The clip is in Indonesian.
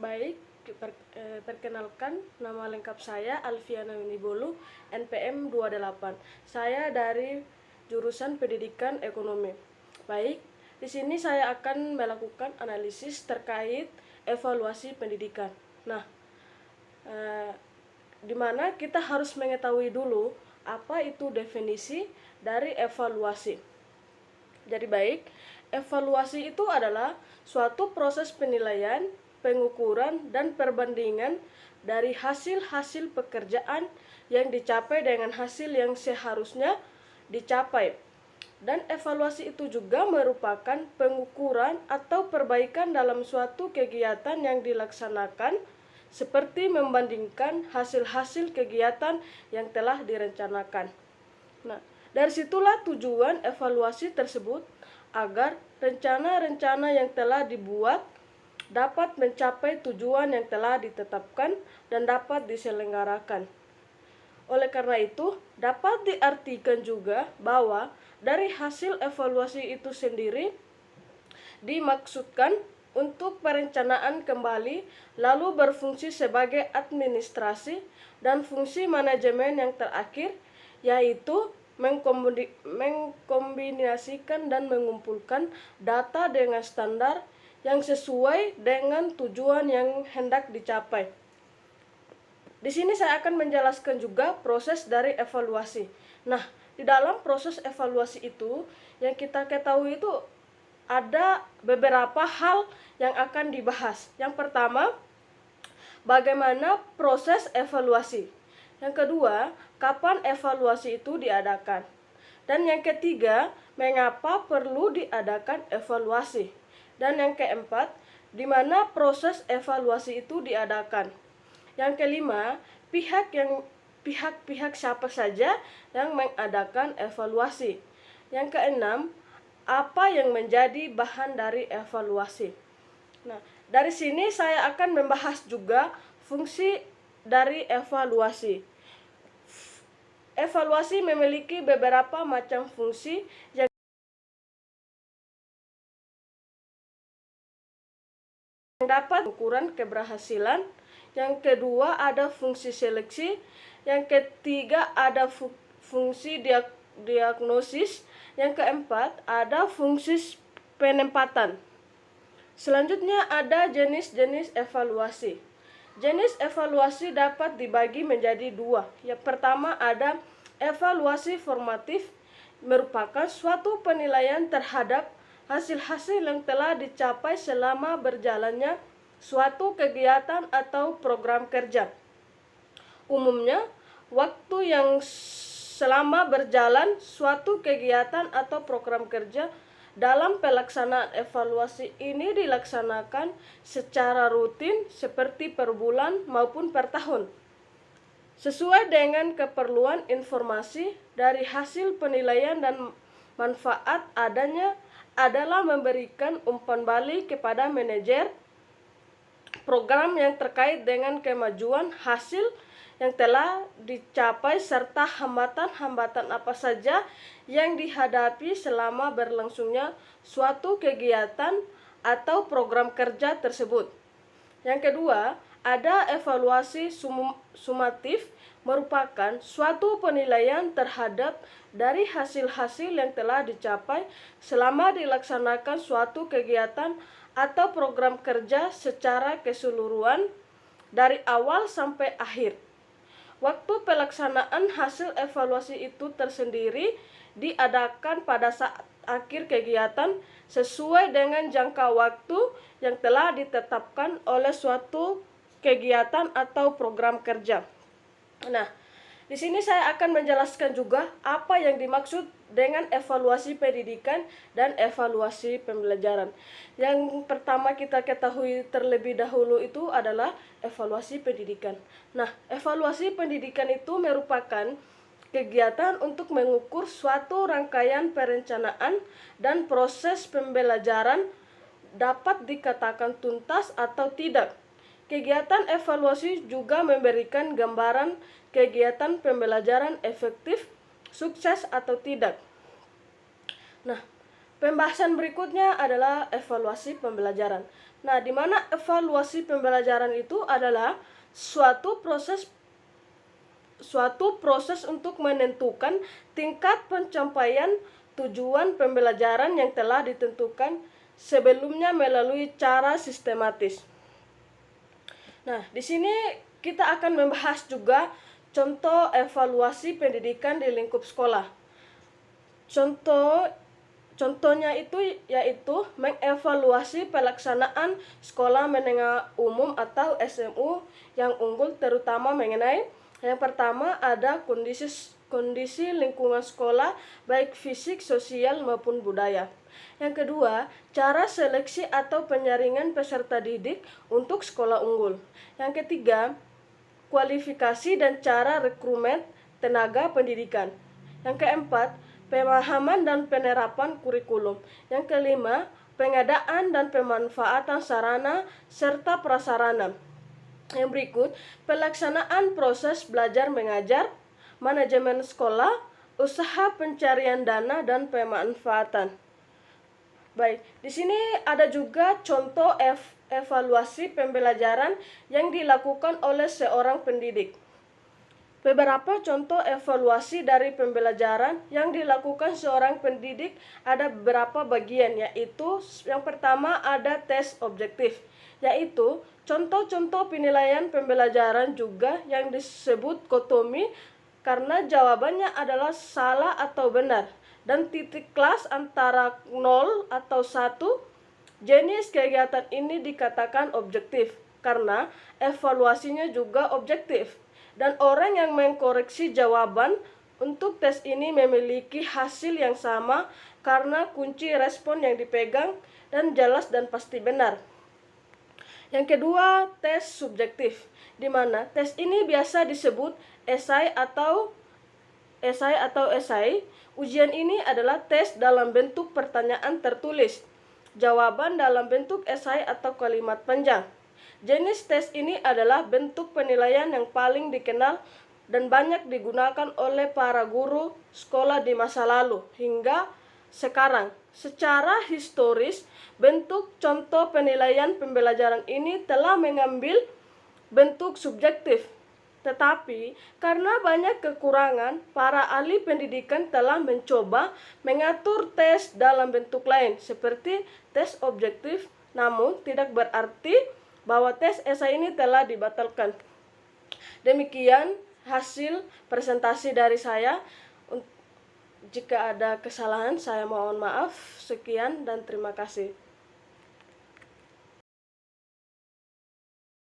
Baik, perkenalkan, nama lengkap saya Alfiana Winibolu, NPM 28. Saya dari jurusan Pendidikan Ekonomi. Baik, di sini saya akan melakukan analisis terkait evaluasi pendidikan. Nah, di mana kita harus mengetahui dulu apa itu definisi dari evaluasi. Jadi baik, evaluasi itu adalah suatu proses penilaian, pengukuran, dan perbandingan dari hasil-hasil pekerjaan yang dicapai dengan hasil yang seharusnya dicapai. Dan evaluasi itu juga merupakan pengukuran atau perbaikan dalam suatu kegiatan yang dilaksanakan, seperti membandingkan hasil-hasil kegiatan yang telah direncanakan. Nah, dari situlah tujuan evaluasi tersebut, agar rencana-rencana yang telah dibuat dapat mencapai tujuan yang telah ditetapkan dan dapat diselenggarakan. Oleh karena itu, dapat diartikan juga bahwa dari hasil evaluasi itu sendiri dimaksudkan untuk perencanaan kembali, lalu berfungsi sebagai administrasi dan fungsi manajemen yang terakhir, yaitu mengkombinasikan dan mengumpulkan data dengan standar yang sesuai dengan tujuan yang hendak dicapai. Di sini saya akan menjelaskan juga proses dari evaluasi. Nah, di dalam proses evaluasi itu yang kita ketahui itu ada beberapa hal yang akan dibahas. Yang pertama, bagaimana proses evaluasi. Yang kedua, kapan evaluasi itu diadakan. Dan yang ketiga, mengapa perlu diadakan evaluasi. Dan yang keempat, di mana proses evaluasi itu diadakan. Yang kelima, pihak-pihak siapa saja yang mengadakan evaluasi. Yang keenam, apa yang menjadi bahan dari evaluasi. Nah, dari sini saya akan membahas juga fungsi dari evaluasi. Evaluasi memiliki beberapa macam fungsi yang dapat ukuran keberhasilan. Yang kedua ada fungsi seleksi. Yang ketiga ada fungsi diagnosis. Yang keempat ada fungsi penempatan. Selanjutnya ada jenis-jenis evaluasi. Jenis evaluasi dapat dibagi menjadi dua. Yang pertama ada evaluasi formatif, merupakan suatu penilaian terhadap hasil-hasil yang telah dicapai selama berjalannya suatu kegiatan atau program kerja. Umumnya, waktu yang selama berjalan suatu kegiatan atau program kerja. Dalam pelaksanaan evaluasi ini dilaksanakan secara rutin seperti per bulan maupun per tahun. Sesuai dengan keperluan informasi dari hasil penilaian dan manfaat adanya adalah memberikan umpan balik kepada manajer program yang terkait dengan kemajuan hasil yang telah dicapai serta hambatan-hambatan apa saja yang dihadapi selama berlangsungnya suatu kegiatan atau program kerja tersebut. Yang kedua, ada evaluasi sumatif, merupakan suatu penilaian terhadap dari hasil-hasil yang telah dicapai selama dilaksanakan suatu kegiatan atau program kerja secara keseluruhan dari awal sampai akhir. Waktu pelaksanaan hasil evaluasi itu tersendiri diadakan pada saat akhir kegiatan sesuai dengan jangka waktu yang telah ditetapkan oleh suatu kegiatan atau program kerja. Nah, di sini saya akan menjelaskan juga apa yang dimaksud dengan evaluasi pendidikan dan evaluasi pembelajaran. Yang pertama kita ketahui terlebih dahulu itu adalah evaluasi pendidikan. Nah, evaluasi pendidikan itu merupakan kegiatan untuk mengukur suatu rangkaian perencanaan dan proses pembelajaran dapat dikatakan tuntas atau tidak. Kegiatan evaluasi juga memberikan gambaran kegiatan pembelajaran efektif, sukses atau tidak. Nah, pembahasan berikutnya adalah evaluasi pembelajaran. Nah, di mana evaluasi pembelajaran itu adalah suatu proses untuk menentukan tingkat pencapaian tujuan pembelajaran yang telah ditentukan sebelumnya melalui cara sistematis. Nah, di sini kita akan membahas juga contoh evaluasi pendidikan di lingkup sekolah. Contohnya itu yaitu mengevaluasi pelaksanaan sekolah menengah umum atau SMU yang unggul, terutama mengenai yang pertama ada kondisi lingkungan sekolah baik fisik, sosial maupun budaya. Yang kedua, cara seleksi atau penyaringan peserta didik untuk sekolah unggul. Yang ketiga, kualifikasi dan cara rekrutmen tenaga pendidikan. Yang keempat, pemahaman dan penerapan kurikulum. Yang kelima, pengadaan dan pemanfaatan sarana serta prasarana. Yang berikut, pelaksanaan proses belajar mengajar, manajemen sekolah, usaha pencarian dana dan pemanfaatan. Baik, di sini ada juga contoh evaluasi pembelajaran yang dilakukan oleh seorang pendidik. Beberapa contoh evaluasi dari pembelajaran yang dilakukan seorang pendidik ada beberapa bagian, yaitu yang pertama ada tes objektif, yaitu contoh-contoh penilaian pembelajaran juga yang disebut kotomi karena jawabannya adalah salah atau benar, dan titik kelas antara 0 atau 1. Jenis kegiatan ini dikatakan objektif karena evaluasinya juga objektif, dan orang yang mengkoreksi jawaban untuk tes ini memiliki hasil yang sama karena kunci respon yang dipegang dan jelas dan pasti benar. Yang kedua, tes subjektif, di mana tes ini biasa disebut esai atau esai. Ujian ini adalah tes dalam bentuk pertanyaan tertulis, jawaban dalam bentuk esai atau kalimat panjang. Jenis tes ini adalah bentuk penilaian yang paling dikenal dan banyak digunakan oleh para guru sekolah di masa lalu hingga sekarang. Secara historis, bentuk contoh penilaian pembelajaran ini telah mengambil bentuk subjektif. Tetapi karena banyak kekurangan, para ahli pendidikan telah mencoba mengatur tes dalam bentuk lain seperti tes objektif, namun tidak berarti bahwa tes esai ini telah dibatalkan. Demikian hasil presentasi dari saya. Jika ada kesalahan, saya mohon maaf. Sekian dan terima kasih.